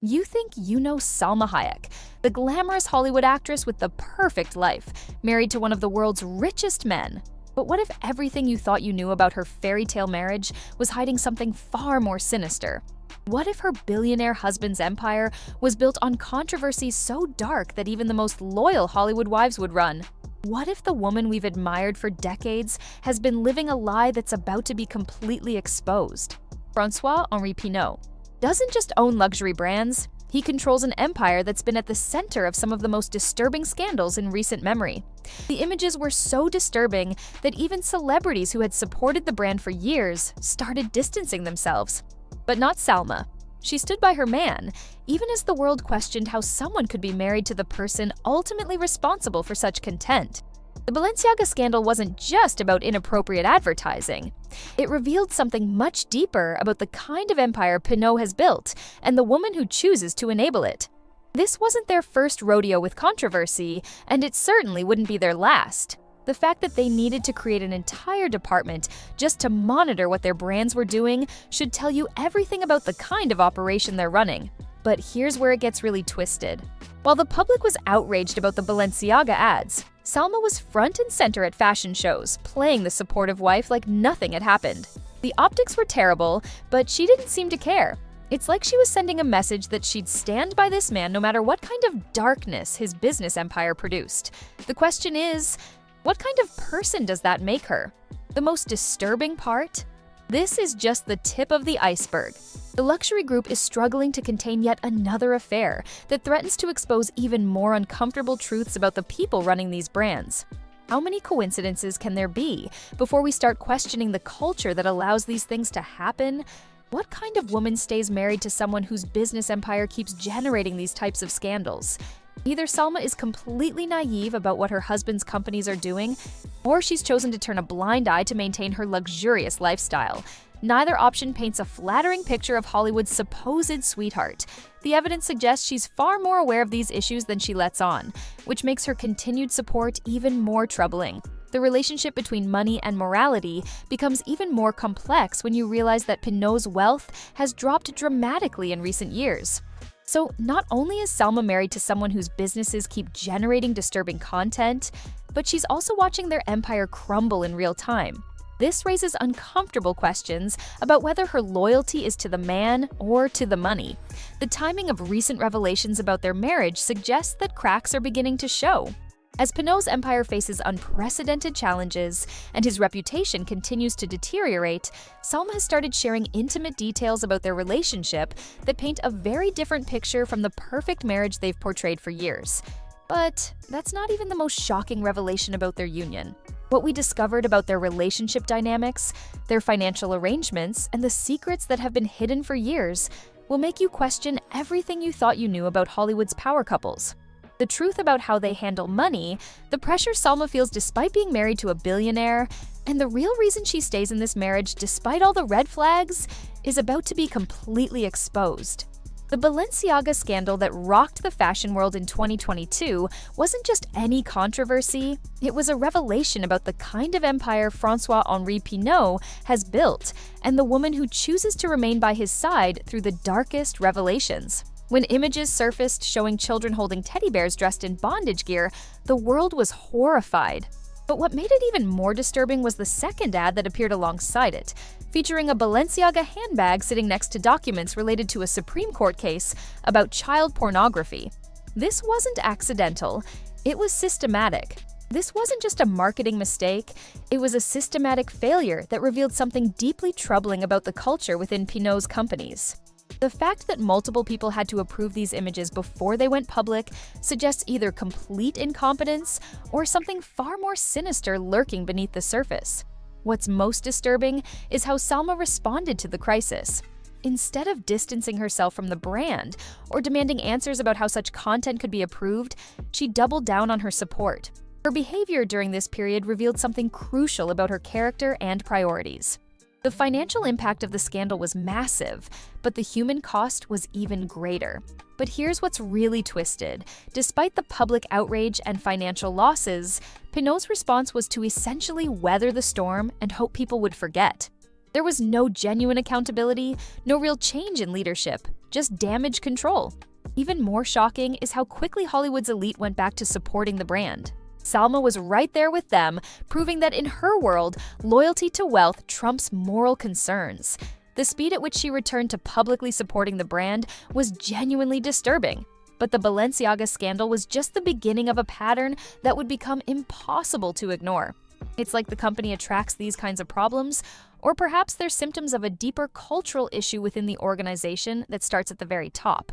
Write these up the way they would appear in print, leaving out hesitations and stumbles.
You think you know Salma Hayek, the glamorous Hollywood actress with the perfect life, married to one of the world's richest men. But what if everything you thought you knew about her fairy tale marriage was hiding something far more sinister? What if her billionaire husband's empire was built on controversies so dark that even the most loyal Hollywood wives would run? What if the woman we've admired for decades has been living a lie that's about to be completely exposed? François-Henri Pinault doesn't just own luxury brands, he controls an empire that's been at the center of some of the most disturbing scandals in recent memory. The images were so disturbing that even celebrities who had supported the brand for years started distancing themselves. But not Salma. She stood by her man, even as the world questioned how someone could be married to the person ultimately responsible for such content. The Balenciaga scandal wasn't just about inappropriate advertising. It revealed something much deeper about the kind of empire Pinault has built and the woman who chooses to enable it. This wasn't their first rodeo with controversy, and it certainly wouldn't be their last. The fact that they needed to create an entire department just to monitor what their brands were doing should tell you everything about the kind of operation they're running. But here's where it gets really twisted. While the public was outraged about the Balenciaga ads, Salma was front and center at fashion shows, playing the supportive wife like nothing had happened. The optics were terrible, but she didn't seem to care. It's like she was sending a message that she'd stand by this man no matter what kind of darkness his business empire produced. The question is, what kind of person does that make her? The most disturbing part? This is just the tip of the iceberg. The luxury group is struggling to contain yet another affair that threatens to expose even more uncomfortable truths about the people running these brands. How many coincidences can there be before we start questioning the culture that allows these things to happen? What kind of woman stays married to someone whose business empire keeps generating these types of scandals? Either Salma is completely naive about what her husband's companies are doing, or she's chosen to turn a blind eye to maintain her luxurious lifestyle. Neither option paints a flattering picture of Hollywood's supposed sweetheart. The evidence suggests she's far more aware of these issues than she lets on, which makes her continued support even more troubling. The relationship between money and morality becomes even more complex when you realize that Pinault's wealth has dropped dramatically in recent years. So not only is Salma married to someone whose businesses keep generating disturbing content, but she's also watching their empire crumble in real time. This raises uncomfortable questions about whether her loyalty is to the man or to the money. The timing of recent revelations about their marriage suggests that cracks are beginning to show. As Pinault's empire faces unprecedented challenges and his reputation continues to deteriorate, Salma has started sharing intimate details about their relationship that paint a very different picture from the perfect marriage they've portrayed for years. But that's not even the most shocking revelation about their union. What we discovered about their relationship dynamics, their financial arrangements, and the secrets that have been hidden for years will make you question everything you thought you knew about Hollywood's power couples. The truth about how they handle money, the pressure Salma feels despite being married to a billionaire, and the real reason she stays in this marriage despite all the red flags is about to be completely exposed. The Balenciaga scandal that rocked the fashion world in 2022 wasn't just any controversy, it was a revelation about the kind of empire François-Henri Pinault has built and the woman who chooses to remain by his side through the darkest revelations. When images surfaced showing children holding teddy bears dressed in bondage gear, the world was horrified. But what made it even more disturbing was the second ad that appeared alongside it, featuring a Balenciaga handbag sitting next to documents related to a Supreme Court case about child pornography. This wasn't accidental, it was systematic. This wasn't just a marketing mistake, it was a systematic failure that revealed something deeply troubling about the culture within Pinault's companies. The fact that multiple people had to approve these images before they went public suggests either complete incompetence or something far more sinister lurking beneath the surface. What's most disturbing is how Salma responded to the crisis. Instead of distancing herself from the brand or demanding answers about how such content could be approved, she doubled down on her support. Her behavior during this period revealed something crucial about her character and priorities. The financial impact of the scandal was massive, but the human cost was even greater. But here's what's really twisted. Despite the public outrage and financial losses, Pinault's response was to essentially weather the storm and hope people would forget. There was no genuine accountability, no real change in leadership, just damage control. Even more shocking is how quickly Hollywood's elite went back to supporting the brand. Salma was right there with them, proving that in her world, loyalty to wealth trumps moral concerns. The speed at which she returned to publicly supporting the brand was genuinely disturbing. But the Balenciaga scandal was just the beginning of a pattern that would become impossible to ignore. It's like the company attracts these kinds of problems, or perhaps they're symptoms of a deeper cultural issue within the organization that starts at the very top.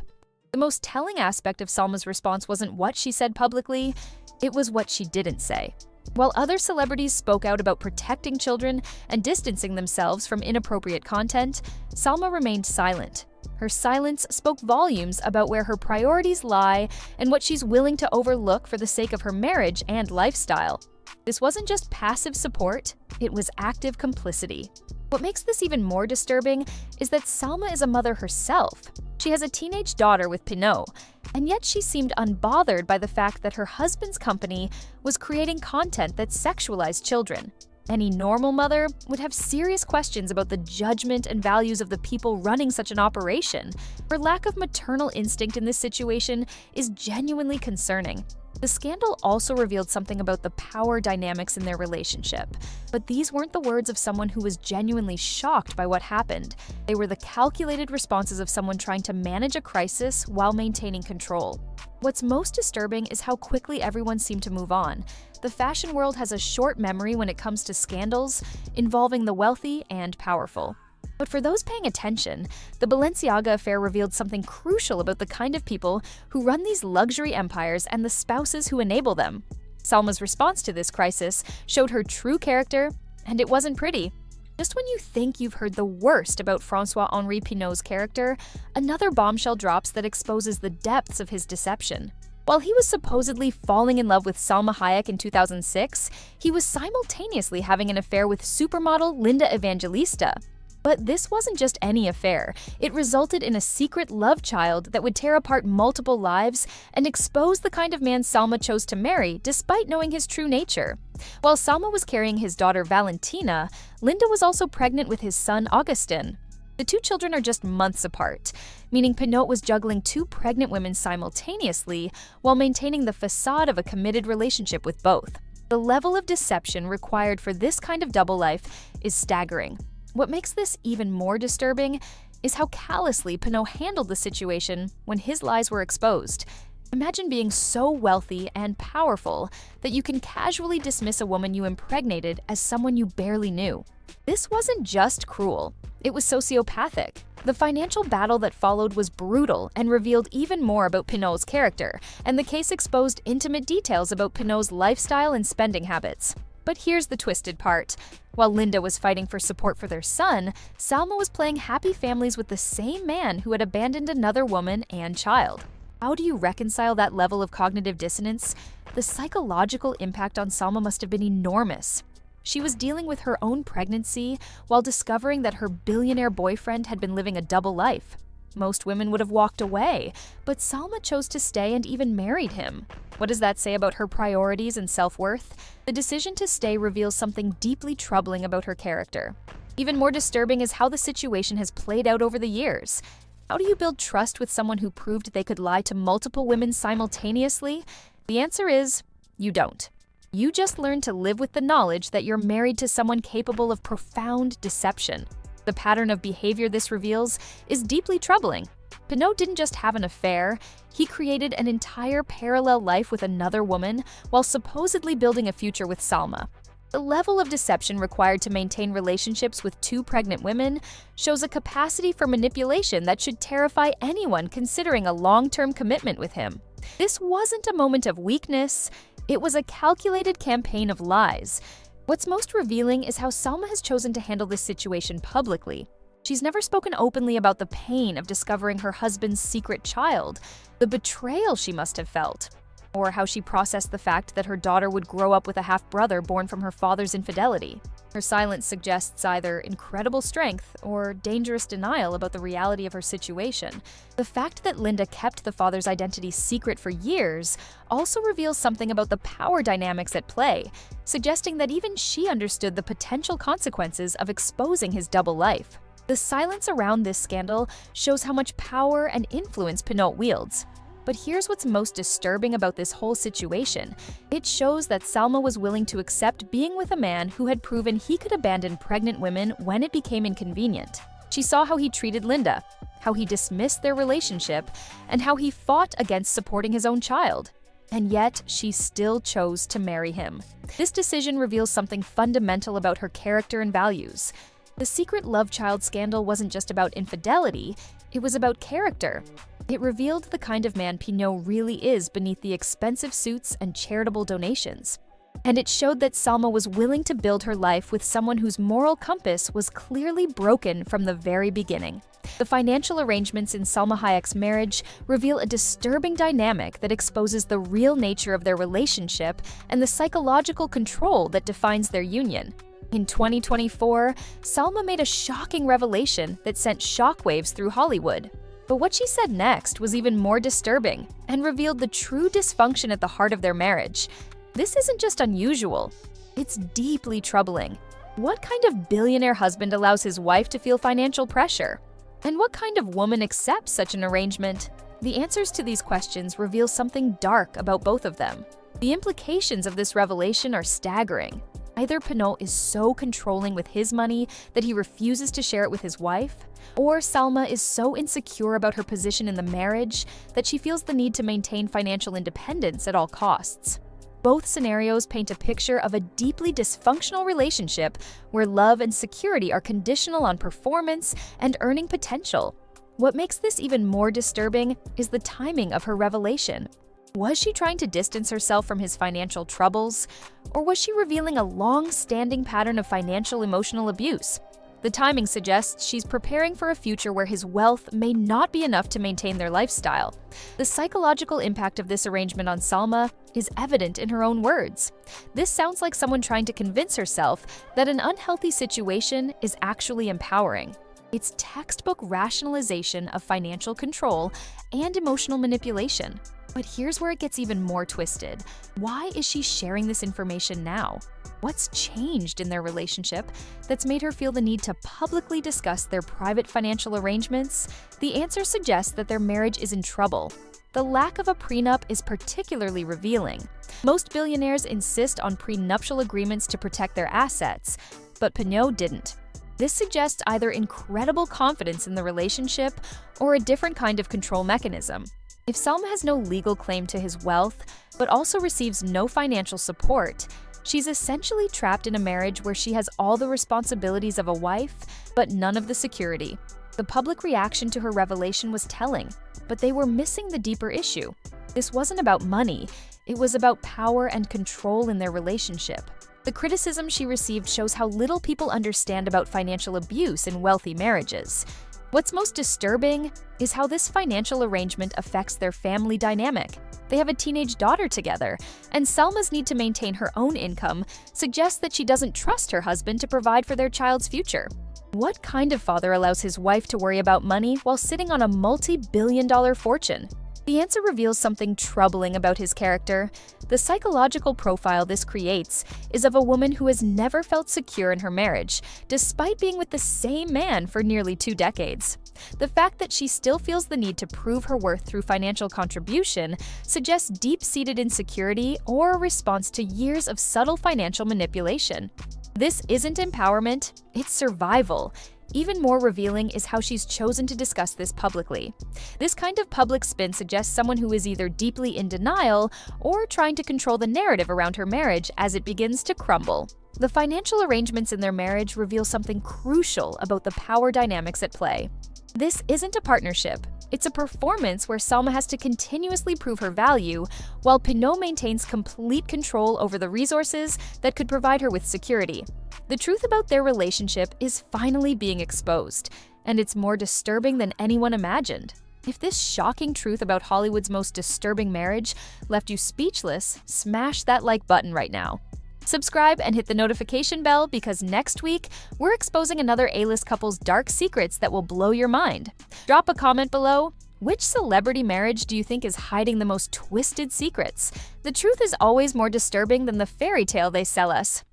The most telling aspect of Salma's response wasn't what she said publicly, it was what she didn't say. While other celebrities spoke out about protecting children and distancing themselves from inappropriate content, Salma remained silent. Her silence spoke volumes about where her priorities lie and what she's willing to overlook for the sake of her marriage and lifestyle. This wasn't just passive support, it was active complicity. What makes this even more disturbing is that Salma is a mother herself. She has a teenage daughter with Pinault, and yet she seemed unbothered by the fact that her husband's company was creating content that sexualized children. Any normal mother would have serious questions about the judgment and values of the people running such an operation. Her lack of maternal instinct in this situation is genuinely concerning. The scandal also revealed something about the power dynamics in their relationship. But these weren't the words of someone who was genuinely shocked by what happened. They were the calculated responses of someone trying to manage a crisis while maintaining control. What's most disturbing is how quickly everyone seemed to move on. The fashion world has a short memory when it comes to scandals involving the wealthy and powerful. But for those paying attention, the Balenciaga affair revealed something crucial about the kind of people who run these luxury empires and the spouses who enable them. Salma's response to this crisis showed her true character, and it wasn't pretty. Just when you think you've heard the worst about François-Henri Pinault's character, another bombshell drops that exposes the depths of his deception. While he was supposedly falling in love with Salma Hayek in 2006, he was simultaneously having an affair with supermodel Linda Evangelista. But this wasn't just any affair. It resulted in a secret love child that would tear apart multiple lives and expose the kind of man Salma chose to marry, despite knowing his true nature. While Salma was carrying his daughter Valentina, Linda was also pregnant with his son Augustin. The two children are just months apart, meaning Pinault was juggling two pregnant women simultaneously while maintaining the facade of a committed relationship with both. The level of deception required for this kind of double life is staggering. What makes this even more disturbing is how callously Pinault handled the situation when his lies were exposed. Imagine being so wealthy and powerful that you can casually dismiss a woman you impregnated as someone you barely knew. This wasn't just cruel, it was sociopathic. The financial battle that followed was brutal and revealed even more about Pinault's character, and the case exposed intimate details about Pinault's lifestyle and spending habits. But here's the twisted part. While Linda was fighting for support for their son, Salma was playing happy families with the same man who had abandoned another woman and child. How do you reconcile that level of cognitive dissonance? The psychological impact on Salma must have been enormous. She was dealing with her own pregnancy while discovering that her billionaire boyfriend had been living a double life. Most women would have walked away, but Salma chose to stay and even married him. What does that say about her priorities and self-worth? The decision to stay reveals something deeply troubling about her character. Even more disturbing is how the situation has played out over the years. How do you build trust with someone who proved they could lie to multiple women simultaneously? The answer is, you don't. You just learn to live with the knowledge that you're married to someone capable of profound deception. The pattern of behavior this reveals is deeply troubling. Pinault didn't just have an affair, he created an entire parallel life with another woman while supposedly building a future with Salma. The level of deception required to maintain relationships with two pregnant women shows a capacity for manipulation that should terrify anyone considering a long-term commitment with him. This wasn't a moment of weakness, it was a calculated campaign of lies. What's most revealing is how Salma has chosen to handle this situation publicly. She's never spoken openly about the pain of discovering her husband's secret child, the betrayal she must have felt. or how she processed the fact that her daughter would grow up with a half-brother born from her father's infidelity. Her silence suggests either incredible strength or dangerous denial about the reality of her situation. The fact that Linda kept the father's identity secret for years also reveals something about the power dynamics at play, suggesting that even she understood the potential consequences of exposing his double life. The silence around this scandal shows how much power and influence Pinault wields. But here's what's most disturbing about this whole situation. It shows that Salma was willing to accept being with a man who had proven he could abandon pregnant women when it became inconvenient. She saw how he treated Linda, how he dismissed their relationship, and how he fought against supporting his own child. And yet, she still chose to marry him. This decision reveals something fundamental about her character and values. The secret love child scandal wasn't just about infidelity, it was about character. It revealed the kind of man Pinault really is beneath the expensive suits and charitable donations. And it showed that Salma was willing to build her life with someone whose moral compass was clearly broken from the very beginning. The financial arrangements in Salma Hayek's marriage reveal a disturbing dynamic that exposes the real nature of their relationship and the psychological control that defines their union. In 2024, Salma made a shocking revelation that sent shockwaves through Hollywood. But what she said next was even more disturbing and revealed the true dysfunction at the heart of their marriage. This isn't just unusual, it's deeply troubling. What kind of billionaire husband allows his wife to feel financial pressure? And what kind of woman accepts such an arrangement? The answers to these questions reveal something dark about both of them. The implications of this revelation are staggering. Either Pinault is so controlling with his money that he refuses to share it with his wife, or Salma is so insecure about her position in the marriage that she feels the need to maintain financial independence at all costs. Both scenarios paint a picture of a deeply dysfunctional relationship where love and security are conditional on performance and earning potential. What makes this even more disturbing is the timing of her revelation. Was she trying to distance herself from his financial troubles, or was she revealing a long-standing pattern of financial emotional abuse? The timing suggests she's preparing for a future where his wealth may not be enough to maintain their lifestyle. The psychological impact of this arrangement on Salma is evident in her own words. This sounds like someone trying to convince herself that an unhealthy situation is actually empowering. It's textbook rationalization of financial control and emotional manipulation. But here's where it gets even more twisted. Why is she sharing this information now? What's changed in their relationship that's made her feel the need to publicly discuss their private financial arrangements? The answer suggests that their marriage is in trouble. The lack of a prenup is particularly revealing. Most billionaires insist on prenuptial agreements to protect their assets, but Pinault didn't. This suggests either incredible confidence in the relationship or a different kind of control mechanism. If Salma has no legal claim to his wealth, but also receives no financial support, she's essentially trapped in a marriage where she has all the responsibilities of a wife, but none of the security. The public reaction to her revelation was telling, but they were missing the deeper issue. This wasn't about money, it was about power and control in their relationship. The criticism she received shows how little people understand about financial abuse in wealthy marriages. What's most disturbing is how this financial arrangement affects their family dynamic. They have a teenage daughter together, and Salma's need to maintain her own income suggests that she doesn't trust her husband to provide for their child's future. What kind of father allows his wife to worry about money while sitting on a multi-billion-dollar fortune? The answer reveals something troubling about his character. The psychological profile this creates is of a woman who has never felt secure in her marriage, despite being with the same man for nearly 2 decades. The fact that she still feels the need to prove her worth through financial contribution suggests deep-seated insecurity or a response to years of subtle financial manipulation. This isn't empowerment, it's survival. Even more revealing is how she's chosen to discuss this publicly. This kind of public spin suggests someone who is either deeply in denial or trying to control the narrative around her marriage as it begins to crumble. The financial arrangements in their marriage reveal something crucial about the power dynamics at play. This isn't a partnership. It's a performance where Salma has to continuously prove her value, while Pinault maintains complete control over the resources that could provide her with security. The truth about their relationship is finally being exposed, and it's more disturbing than anyone imagined. If this shocking truth about Hollywood's most disturbing marriage left you speechless, smash that like button right now. Subscribe and hit the notification bell because next week, we're exposing another A-list couple's dark secrets that will blow your mind. Drop a comment below. Which celebrity marriage do you think is hiding the most twisted secrets? The truth is always more disturbing than the fairy tale they sell us.